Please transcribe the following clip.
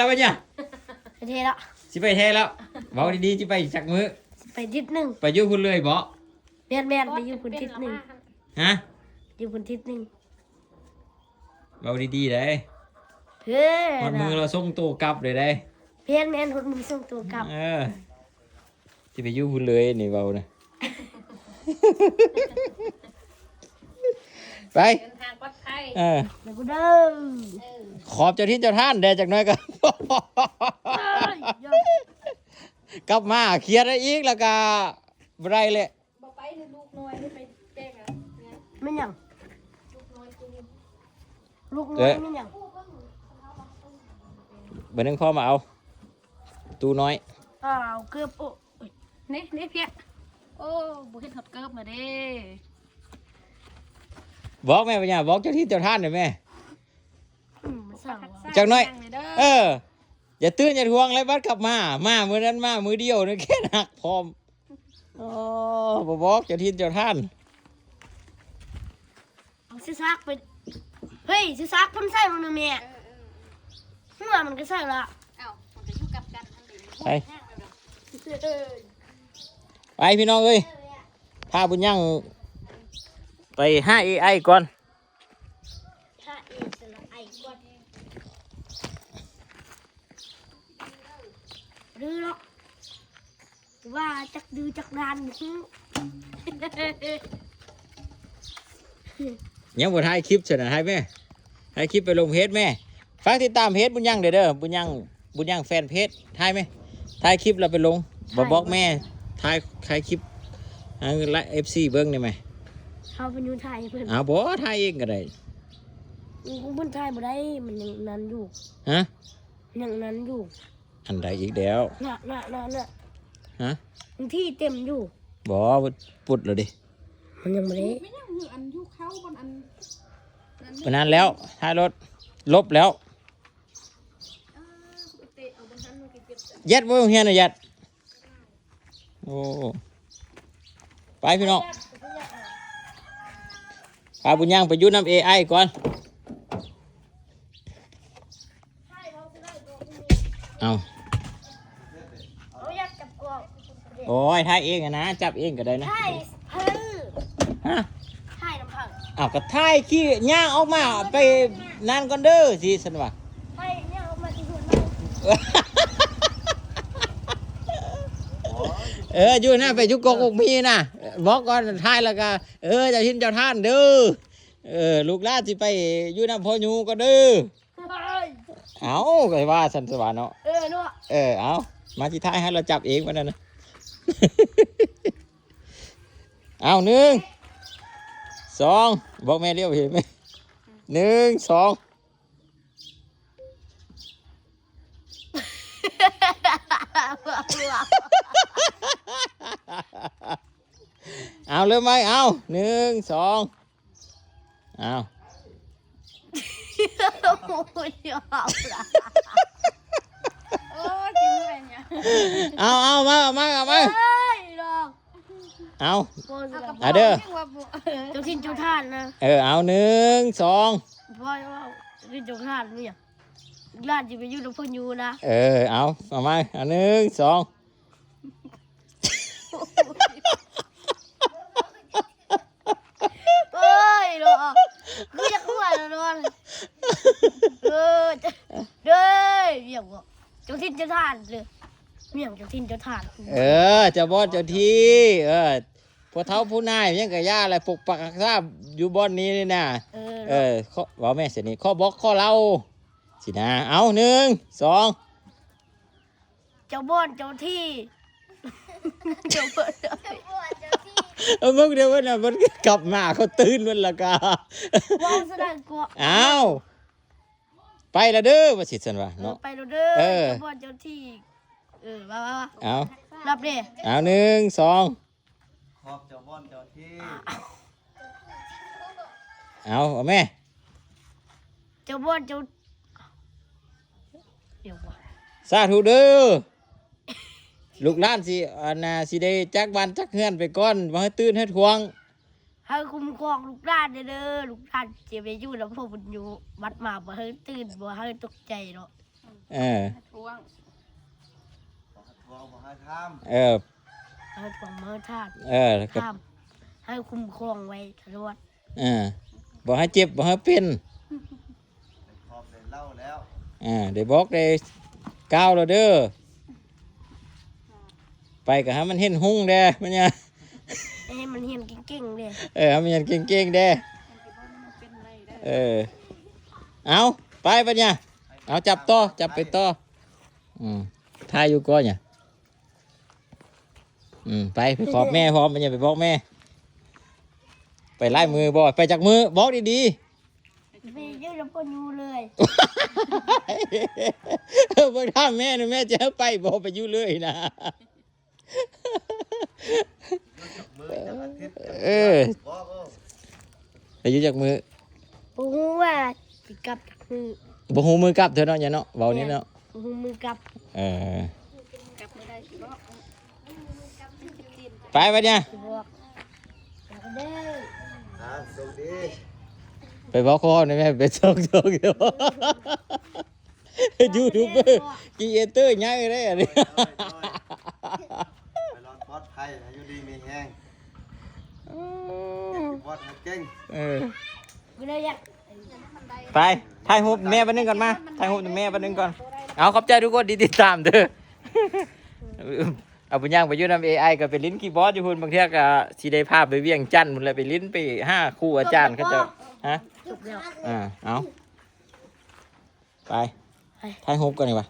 แล้วปะเนี่ยไปเทแล้วสิไปเทแล้วบอกดีๆสิไปจักมือไปทิศหนึ่งไปอยู่คุณเลยบ่แมนไปอยู่คุณทิศหนึ่งฮะอยู่คุณทิศหนึ่งบอกดีๆเลยเพื่อหดมือเราส่งตัวกลับเลยได้เพี้ยนแมนหดมือส่งตัวกลับสิไปอยู่คุณเลยนี่เบานะไปทางปลอดภัยแล้วก็เดินขอบเจ้าที่เจ้าท่านแดจากน้อยก็กลับมาเคลียร์ได้อีกแล้วก็บ่ได้เลยบอกไปลูกน้อยไปแจ้งอ่ะไม่ยังลูกน้อยกูลูกน้อยไม่ยังเบอร์หนึ่งพ่อมาเอาตูน้อยเกือบโอ้นี่เพี้ยโอ้บุเห็นหดเกิบมาเด้บอกแม่ปัญญาบอกเจ้าที่เจ้าท่านหน่อยแม่จังน้อยอย่าตื่นอย่าทวงไรบัดกลับมามือนั้นมามือเดียวนึกแค่หนักพร้อมบอกเจ้าที่เจ้าท่านซื้อซักไปเฮ้ยซื้อซักมันใส่มันเมียเมื่อมันก็ใส่ละอ้าวมันจะอยู่กับกันทันทีไปพี่น้องเอ้ยพาบุญยังไปห้าไอก่อนดื้อหรอกว่าจักดื้อจักดานยังบ่ถ่ายคลิปเฉยนะให้แม่ถ่ายคลิปไปลงเพจแม่ฝากติดตามเพจบุญยังเด้อบุญยังแฟนเพจถ่ายไหมถ่ายคลิปเราไปลงบอกแม่ถ่ายคลิปไลฟ์FC เบิ้งได้ไหมเขาเป็นยูไทยเพื่อนบ่ถ่ายเองก็ได้เพื่อนไทยบ่ได้มันยังนั้นอยู่ฮะยังนั้นอยู่อันใดอีกแล้วน่ะฮะที่เต็มอยู่บ่ปุดเลยดิมันยังไม่ได้ไม่ยังอันยุเข้าบนอันวันนั้นแล้วท้ายรถลบแล้วยัดไว้เฮียนยัดโอ้ไปพี่น้องพาบุญยังไปยุ่น้ำ AI ก่อนเอาโอ้ยถ่ายเองนะจับเองก็ได้นะถ่ายเพิ่ฮะถ่ายน้ำผักก็ถ่ายขี้ย่างออกมาไปนานก่อนเด้อสิสันวะถ่ายเนี่ยออกมาที่หัวอยู่นะไปยุกกอกมีนะบอกก่อนถ่ายแล้วก็จะหินเจ้าท่านเด้อลูกหลานสิไปอยู่น้ำพ่อยูก็เด้อเอาไปว่าสันสวรรค์เนาะเอามาที่ท้ายให้เราจับเองวันนั้นนะเอา1 2บอกแม่เรียวเห็นไหม1 2เอาเริ่มไหมเอา1 2เอาโอ้จริงเลยเนี่ยเอามาเอาเด้อเจ้าทินเจ้าท่านนะเอา1 2พ่อว่าทินเจ้าท่านเนี่ยร้านจะไปอยู่ในพ่อยูนะเอามาเอา1 2หรอคือจะเข้ามาแล้วนอนเด้อเบี่ยงวะเจ้าทินเจ้าท่านเลยเบี่ยงเจ้าทินเจ้าท่านเจ้าบอสเจ้าที่พอเท้าผู้นายยังกับย่าอะไรปกปักรักษาอยู่บอนนี้นี่นะข้อว่าแม่เสร็จนี่ข้อบอกข้อเล่าสินะเอา1 2เจ้าบอนเจ้าที่เจ้าบอนเจ้าที่มึงเดี๋ยวนะมันกลับมาเขาตื่นมันละกาว้าวแสดงกว่าเอาไปละเด้อว่าสิสันวะเนาะไปละเด้อเจ้าบอนเจ้าที่มาเอารับดิเอา1 2ขอบเจ้าบอนเจ้าที่เอาแม่เจ้าบอนเจ้าเดี๋ยวว่ะสาธุเด้อลูกหลานสิสิได้จักบ้านจักเฮือนไปก่อนบ่ให้ตื่นให้ทวงให้คุ้มครองลูกหลานเด้อลูกหลานจะไปอยู่แล้วพวกมันอยู่วัดมาบ่ให้ตื่นบ่ให้ตกใจเนาะ เออ ทวง บอกให้ทวงบอกให้ท เออ ให้กล่องมาทาด เออแล้วก็ ทำให้คุ้มครองไว้ตลอด บอกให้เจ็บบอกให้เป็น ำได้ขอบได้เล่าแล้ว ได้บอกได้ก้าวแล้วเด้อไปกับให้มันเห็นหุ่งเด้มันเนี่ย ให้มันเฮียนเก่งๆเลย ให้มันเห็นเก่งๆเด้ เป็นไรได้ เอาไปปะเนี่ยเอาจับต่อจับไปต่อทายอยู่ก่อนเนี่ยไปขอบแม่พร้อมปะเนี่ยไปบอกแม่ ไปไล่มือบอกไปจากมือบอกดี ไปเยอะแล้วก็อยู่เลย ๆ บอกถ้าแม่นะแม่จะให้ไปบอกไปอยู่เลยนะ มือจะอาทิตย์ บอก ไปอยู่จากมือ ปูว่าสิกลับมือ บ่หูมือกลับเถอะเนาะอย่าเนาะเบานี้เนาะ ปูมือกลับ เออก ลับไม่ได้สิบ่ ไปปะเนี่ย สิบอกแล้วก็เด้อ สวัสดี ไปบอกเขาหน่อยแม่ไปส่งเดี๋ยวยูทูบเบอร์กีเอเตอร์ง่ายเลยอันนี้ ไปรอดปลอดภัยอายุดีมีแห้งปลอดภัยเก่ง กูเลยอยาก ไปถ่ายรูปแม่แป๊บนึงก่อนมาถ่ายรูปแม่แป๊บนึงก่อนเอาขอบใจทุกคนที่ติดตามเด้อเอาไปย่างไปอยุ่นำ AI ก็เป็นลิ้นคีย์บอร์ดอยู่พุ่นบางเทีก็สิได้ภาพไปเวียงจันทน์พุ่นเลยไปลิ้นไป5ครูอาจารย์เขาจะฮะ จบแล้ว เอาไปถ่ายรูปก่อนดีกว่า